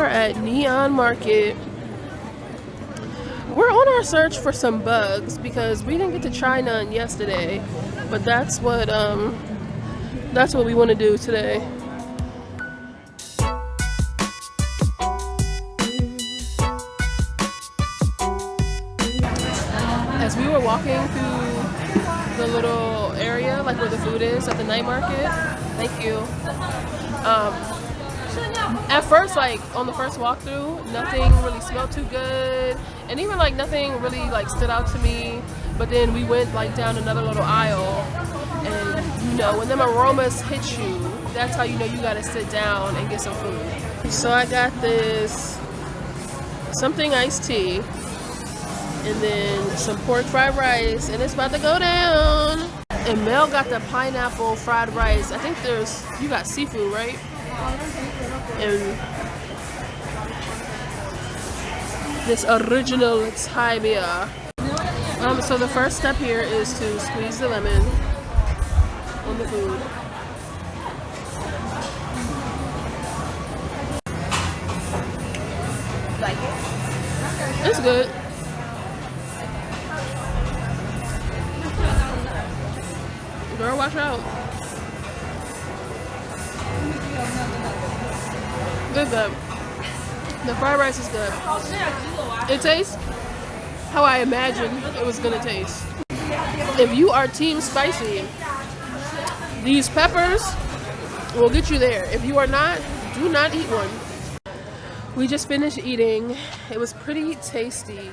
are at Neon Market. We're on our search for some bugs because we didn't get to try none yesterday, but that's what we want to do today. As we were walking through the little area, like where the food is at the night market, thank you. At first, like on the first walkthrough, nothing really smelled too good, and even like nothing really like stood out to me. But then we went like down another little aisle, and you know when them aromas hit you, that's how you know you gotta sit down and get some food. So I got this something iced tea, and then some pork fried rice, and it's about to go down. And Mel got the pineapple fried rice. I think you got seafood, right? And this original Thai beer. So the first step here is to squeeze the lemon on the food. Like it? It's good. Girl, watch out. Good. The fried rice is good. It tastes how I imagined it was gonna taste. If you are team spicy, these peppers will get you there. If you are not, do not eat one. We just finished eating. It was pretty tasty.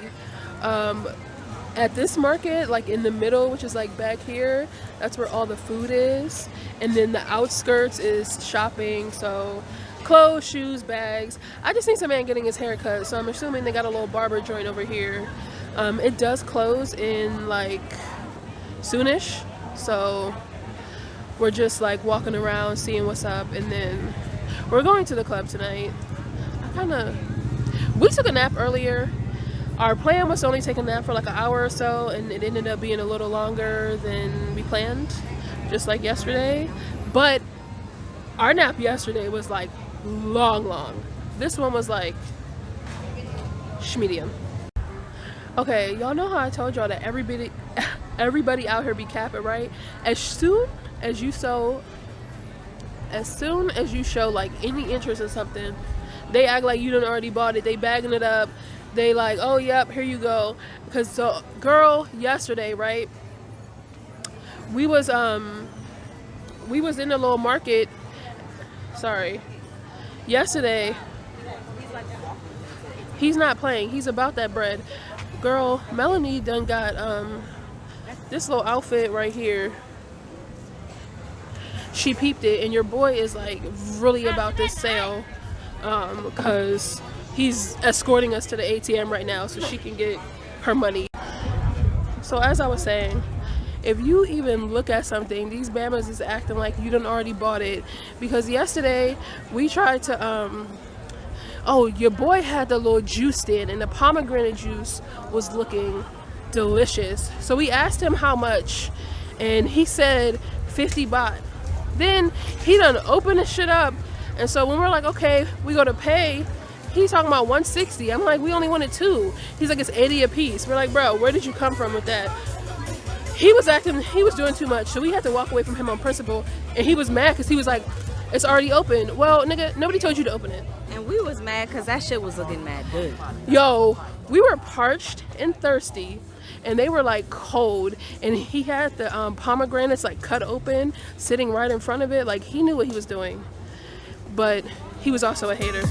At this market, like in the middle, which is like back here, that's where all the food is. And then the outskirts is shopping, so clothes, shoes, bags. I just seen some man getting his hair cut, so I'm assuming they got a little barber joint over here. It does close in like soonish, so we're just like walking around seeing what's up, and then we're going to the club tonight. We took a nap earlier. Our plan was to only take a nap for like an hour or so, and it ended up being a little longer than we planned, just like yesterday. But our nap yesterday was like long. This one was like medium. Okay, y'all know how I told y'all that everybody out here be capping, right? As soon as you show like any interest in something, they act like you done already bought it. They bagging it up. They like, oh yep, here you go. Cause so girl, yesterday, right? We was in the little market. Sorry. Yesterday. He's not playing. He's about that bread. Girl, Melanie done got this little outfit right here. She peeped it, and your boy is like really about this sale. Cause he's escorting us to the ATM right now so she can get her money. So as I was saying, if you even look at something, these Bamas is acting like you done already bought it. Because yesterday we tried to your boy had the little juice stand, and the pomegranate juice was looking delicious. So we asked him how much, and he said 50 baht. Then he done opened the shit up, and so when we're like, okay, we go to pay, he's talking about 160. I'm like, we only wanted 2. He's like, it's 80 a piece. We're like, bro, where did you come from with that? He was doing too much, so we had to walk away from him on principle, and he was mad because he was like, it's already open. Well, nigga, nobody told you to open it. And we was mad because that shit was looking mad good. Yo, we were parched and thirsty, and they were like cold, and he had the pomegranates like cut open, sitting right in front of it. Like, he knew what he was doing, but he was also a hater.